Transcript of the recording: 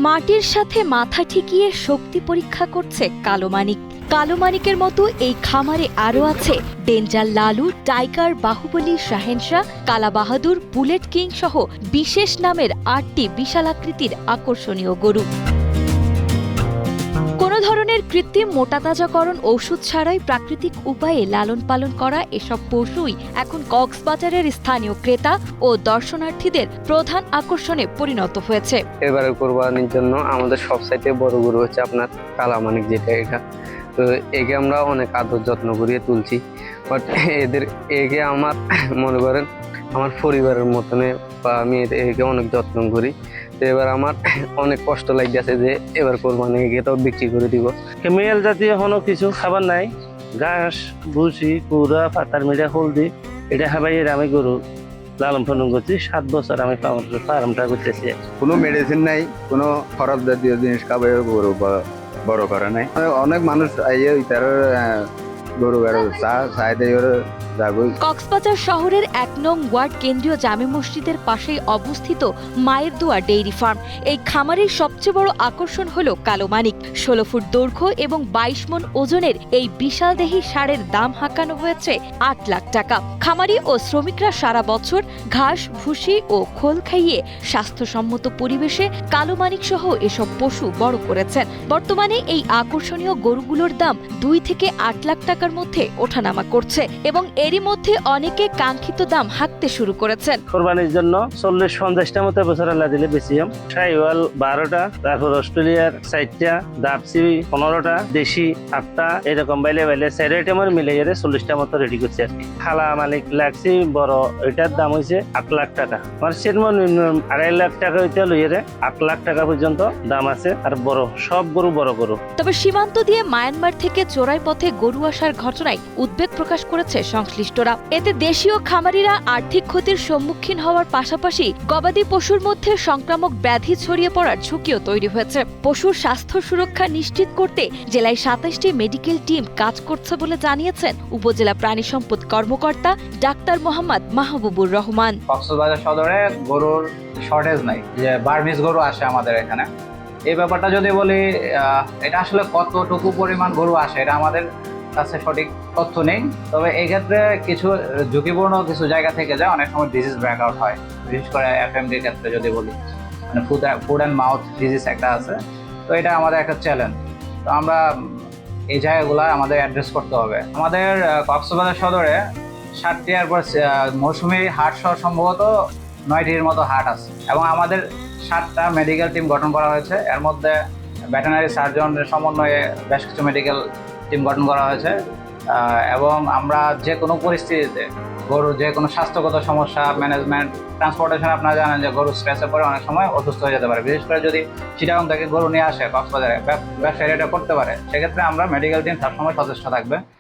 মাটির সাথে মাথা ঠেকিয়ে শক্তি পরীক্ষা করছে কালো মানিক। কালো মানিকের মতো এই খামারে আরও আছে ডেঞ্জার লালু, টাইগার, বাহুবলী, শাহেনশাহ, কালা বাহাদুর, বুলেট কিং সহ বিশেষ নামের ৮টি বিশালাকৃতির আকর্ষণীয় গরু। কোনো ধরনের কৃত্রিম মোটাতাজাকরণ ঔষধ ছাড়াই প্রাকৃতিক উপায়ে লালন পালন করা এসব পশুই এখন কক্সবাজারের স্থানীয় ক্রেতা ও দর্শনার্থীদের প্রধান আকর্ষণে পরিণত হয়েছে। এবারে কোরবানির জন্য আমাদের সবচাইতে বড় গরু হচ্ছে আপনার কালা মানিক, যেটা এটা। তো একে আমরা অনেক আদর যত্ন করিয়ে তুলছি, বাট একে আমার মনে করেন আমার পরিবারের মতনে, বা আমি একে অনেক যত্ন করি। তো এবার আমার অনেক কষ্ট লাগতেছে যে এবার কোরবানি একে তো বিক্রি করে দিব। কেমিক্যাল জাতীয় কোনো কিছু খাবার নাই, ঘাস, ভুসি, কুড়া, পাতার মিঠা, হলদি, এটা খাবাই আমি গরু লালন পালন করছি। 7 বছর আমি ফার্মটা করতেছি। কোনো মেডিসিন নাই, কোনো খরচ জাতীয় জিনিস খাবার গরু বড় করে নাই। অনেক মানুষ আইয়ে তার গরু কক্সবাজার শহরের ১ নং ওয়ার্ড কেন্দ্রীয় জামে মসজিদের পাশেই অবস্থিত মায়ের দোয়া ডেইরি ফার্ম। এই খামারের সবচেয়ে বড় আকর্ষণ হলো কালো মানিক। ১৬ ফুট দৈর্ঘ্য এবং ২২ মণ ওজনের এই বিশালদেহী ষাঁড়ের দাম হাঁকানো হয়েছে ৮ লাখ টাকা। খামারি ও শ্রমিকরা সারা বছর ঘাস, ভুসি ও খোল খাইয়ে স্বাস্থ্যসম্মত পরিবেশে কালো মানিক সহ এসব পশু বড় করেছেন। বর্তমানে এই আকর্ষণীয় গরুগুলোর দাম ২ থেকে ৮ লাখ টাকার মধ্যে ওঠানামা করছে এবং এরই মধ্যে অনেকে কাঙ্ক্ষিত দাম হাঁকতে শুরু করেছেন। কোরবানির জন্য ৪০-৫০টা মতো বছর আল্লাহ দিলে বেশি শাহিওয়াল ১২টা, তারপর অস্ট্রেলিয়ার ৪টা, দাপসি 15টা, দেশি ৮টা, এরকম বাইলে স্যার আইটেমের মিলে গেলে ৪০টা মতো রেডি করছে আর কি। খালা মালিক লাগছি বড়, এটার দাম হয়েছে ৮ লাখ টাকা। আমার সর্বনিম্ন ২.৫ লাখ টাকা হইতে লইয়ে ৮ লাখ টাকা পর্যন্ত দাম আছে। আর বড় সব গরু বড় গরু। তবে সীমান্ত দিয়ে মায়ানমার থেকে চোরাই পথে গরু আসার ঘটনায় উদ্বেগ প্রকাশ করেছে সংশ্লিষ্টরা। এতে দেশীয় খামারিরা আর্থিক ক্ষতির সম্মুখীন হওয়ার পাশাপাশি গবাদি পশুর মধ্যে সংক্রামক ব্যাধি ছড়িয়ে পড়ার ঝুঁকিও তৈরি হয়েছে। পশুর স্বাস্থ্য সুরক্ষা নিশ্চিত করতে জেলায় ২৭টি মেডিকেল টিম কাজ করছে বলে জানিয়েছেন উপজেলা প্রাণী সম্পদ কর্মকর্তা ডাক্তার মোহাম্মদ মাহবুবুর রহমান। কক্সবাজার সদরে গরুর শর্টেজ নাই, যে বার্মিজ গরু আসে আমাদের এখানে। এই ব্যাপারটা যদি বলি, এটা আসলে কতটুকু পরিমাণ গরু আসে এটা আমাদের কাছে সঠিক তথ্য নেই। তবে এই ক্ষেত্রে কিছু ঝুঁকিপূর্ণ কিছু জায়গা থেকে যায়, অনেক সময় ডিজিজ ব্রেকআউট হয়। বিশেষ করে এফএমডির ক্ষেত্রে যদি বলি, মানে ফুড অ্যান্ড মাউথ ডিজিজ একটা আছে। তো এটা আমাদের একটা চ্যালেঞ্জ। তো আমরা এই জায়গাগুলো আমাদের অ্যাড্রেস করতে হবে। আমাদের কক্সবাজার সদরে 7টি এরপর মৌসুমি হাট সহ সম্ভবত 9টির মতো হাট আছে এবং আমাদের 7টা মেডিকেল টিম গঠন করা হয়েছে। এর মধ্যে ভেটেরিনারি সার্জনের সমন্বয়ে বেশ কিছু মেডিকেল টিম গঠন করা হয়েছে এবং আমরা যে কোনো পরিস্থিতিতে গরুর যে কোনো স্বাস্থ্যগত সমস্যা ম্যানেজমেন্ট, ট্রান্সপোর্টেশন, আপনারা জানেন যে গরু স্ট্রেসে পরে অনেক সময় অসুস্থ হয়ে যেতে পারে। বিশেষ করে যদি চিটাগাং থেকে গরু নিয়ে আসে কক্সবাজারে, ব্যবসায়ীরা এটা করতে পারে। সেক্ষেত্রে আমরা মেডিকেল টিম সবসময় সচেষ্ট থাকবে।